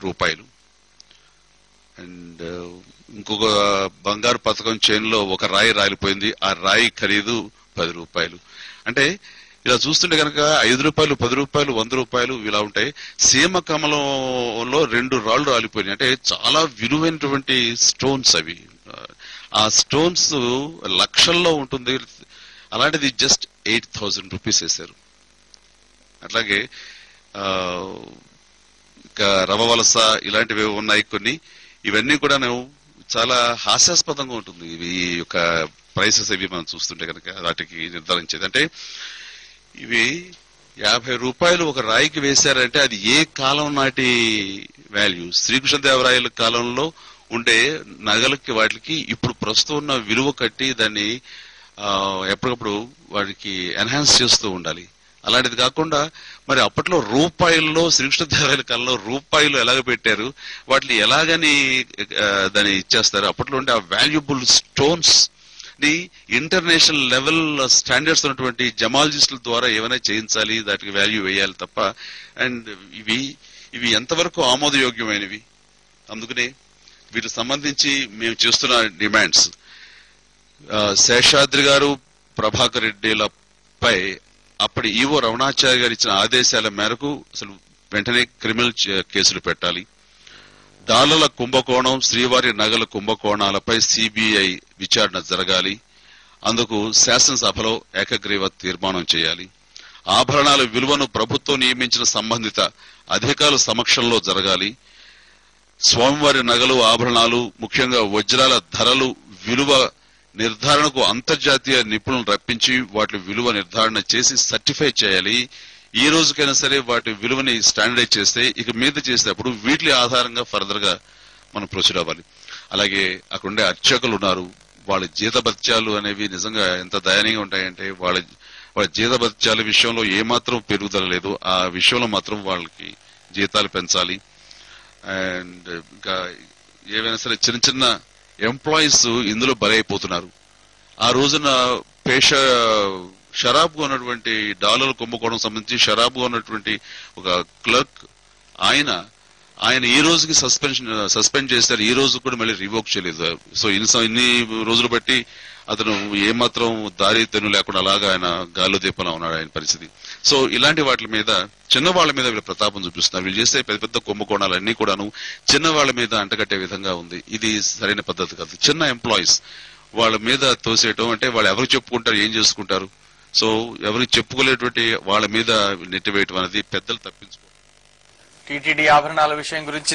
రూపాయలు. అండ్ ఇంకొక బంగారు పథకం చైన్లో ఒక రాయి రాలిపోయింది, ఆ రాయి ఖరీదు రూ. 10. అంటే ఇలా చూస్తుంటే కనుక రూ. 5, రూ. 10, రూ. 100 ఇలా ఉంటాయి. సీమ కమలంలో 2 రాళ్లు రాలిపోయినాయి. అంటే చాలా విలువైనటువంటి స్టోన్స్ అవి. ఆ స్టోన్స్ లక్షల్లో ఉంటుంది. అలాంటిది జస్ట్ 8,000 రూపీస్ వేశారు. అట్లాగే ఇంకా రవ వలస ఇలాంటివి ఉన్నాయి కొన్ని. ఇవన్నీ కూడా చాలా హాస్యాస్పదంగా ఉంటుంది ఈ యొక్క ప్రైసెస్ ఇవి మనం చూస్తుంటే కనుక వాటికి నిర్ధారించేది. అంటే ఇవి రూ. 50 ఒక రాయికి వేశారంటే అది ఏ కాలం నాటి వాల్యూ. శ్రీకృష్ణదేవరాయల కాలంలో ఉండే నగలకి వాటికి ఇప్పుడు ప్రస్తుతం ఉన్న విలువ కట్టి దాన్ని ఎప్పటికప్పుడు వాటికి ఎన్హాన్స్ చేస్తూ ఉండాలి. అలాంటిది కాకుండా మరి అప్పట్లో రూపాయల్లో శ్రీకృష్ణదేవరాయల కాలంలో రూపాయలు ఎలాగ పెట్టారు, వాటిని ఎలాగని దాన్ని ఇచ్చేస్తారు. అప్పట్లో ఉండే ఆ వాల్యుబుల్ స్టోన్స్ ని ఇంటర్నేషనల్ లెవెల్ స్టాండర్డ్స్ ఉన్నటువంటి జమాలజిస్టుల ద్వారా ఏమైనా చేయించాలి, దానికి వాల్యూ వేయాలి తప్ప. అండ్ ఇవి ఎంతవరకు ఆమోదయోగ్యమైనవి. అందుకనే వీటికి సంబంధించి మేము చేస్తున్న డిమాండ్స్ శేషాద్రి గారు, ప్రభాకర్ రెడ్డిలపై అప్పటి ఈవో రమణాచారి గారు ఇచ్చిన ఆదేశాల మేరకు అసలు వెంటనే క్రిమినల్ కేసులు పెట్టాలి. డాలర్ల కుంభకోణం, శ్రీవారి నగల కుంభకోణాలపై సిబిఐ విచారణ జరగాలి. అందుకు శాసనసభలో ఏకగ్రీవ తీర్మానం చేయాలి. ఆభరణాల విలువను ప్రభుత్వం నియమించిన సంబంధిత అధికారుల సమక్షంలో జరగాలి. స్వామివారి నగలు, ఆభరణాలు, ముఖ్యంగా వజ్రాల ధరలు విలువ నిర్ధారణకు అంతర్జాతీయ నిపుణులను రప్పించి వాటి విలువ నిర్ధారణ చేసి సర్టిఫై చేయాలి. ఈ రోజుకైనా సరే వాటి విలువని స్టాండర్డైజ్ చేస్తే ఇక మీద చేసేటప్పుడు వీటి ఆధారంగా ఫర్దర్ గా మనం ప్రొసీడ్ అవ్వాలి. అలాగే అక్కడ ఉండే అర్చకులు ఉన్నారు, వాళ్ళ జీతభత్యాలు అనేవి నిజంగా ఎంత దయనీయంగా ఉంటాయంటే వాళ్ళ జీతభత్యాల విషయంలో ఏమాత్రం పెరుగుదల లేదు. ఆ విషయంలో మాత్రం వాళ్ళకి జీతాలు పెంచాలి. అండ్ ఇంకా ఏవైనా సరే చిన్న చిన్న ఎంప్లాయీస్ ఇందులో బలైపోతున్నారు. ఆ రోజున షరాబుగా ఉన్నటువంటి డాలర్ల కుంభకోణం సంబంధించి షరాబుగా ఉన్నటువంటి ఒక క్లర్క్ ఆయన ఈ రోజుకి సస్పెండ్ చేశారు. ఈ రోజు కూడా మళ్ళీ రివోక్ చేయలేదు. సో ఇన్ని రోజులు బట్టి అతను ఏమాత్రం దారి తెన్ను లేకుండా అలాగా ఆయన గాల్లో దీపంలో ఉన్నాడు ఆయన పరిస్థితి. సో ఇలాంటి వాటి మీద చిన్న వాళ్ళ మీద వీళ్ళు ప్రతాపం చూపిస్తున్నారు. వీళ్ళు చేసే పెద్ద పెద్ద కుంభకోణాలన్నీ కూడాను చిన్న వాళ్ళ మీద అంటగట్టే విధంగా ఉంది. ఇది సరైన పద్ధతి కాదు. చిన్న ఎంప్లాయీస్ వాళ్ళ మీద తోసేయటం అంటే వాళ్ళు ఎవరు చెప్పుకుంటారు, ఏం చేసుకుంటారు. సో ఎవరికి చెప్పుకోలేటువంటి వాళ్ళ మీద నెట్టివేయటం అనేది పెద్దలు తప్పించుకో. టీటీడీ ఆభరణాల విషయం గురించి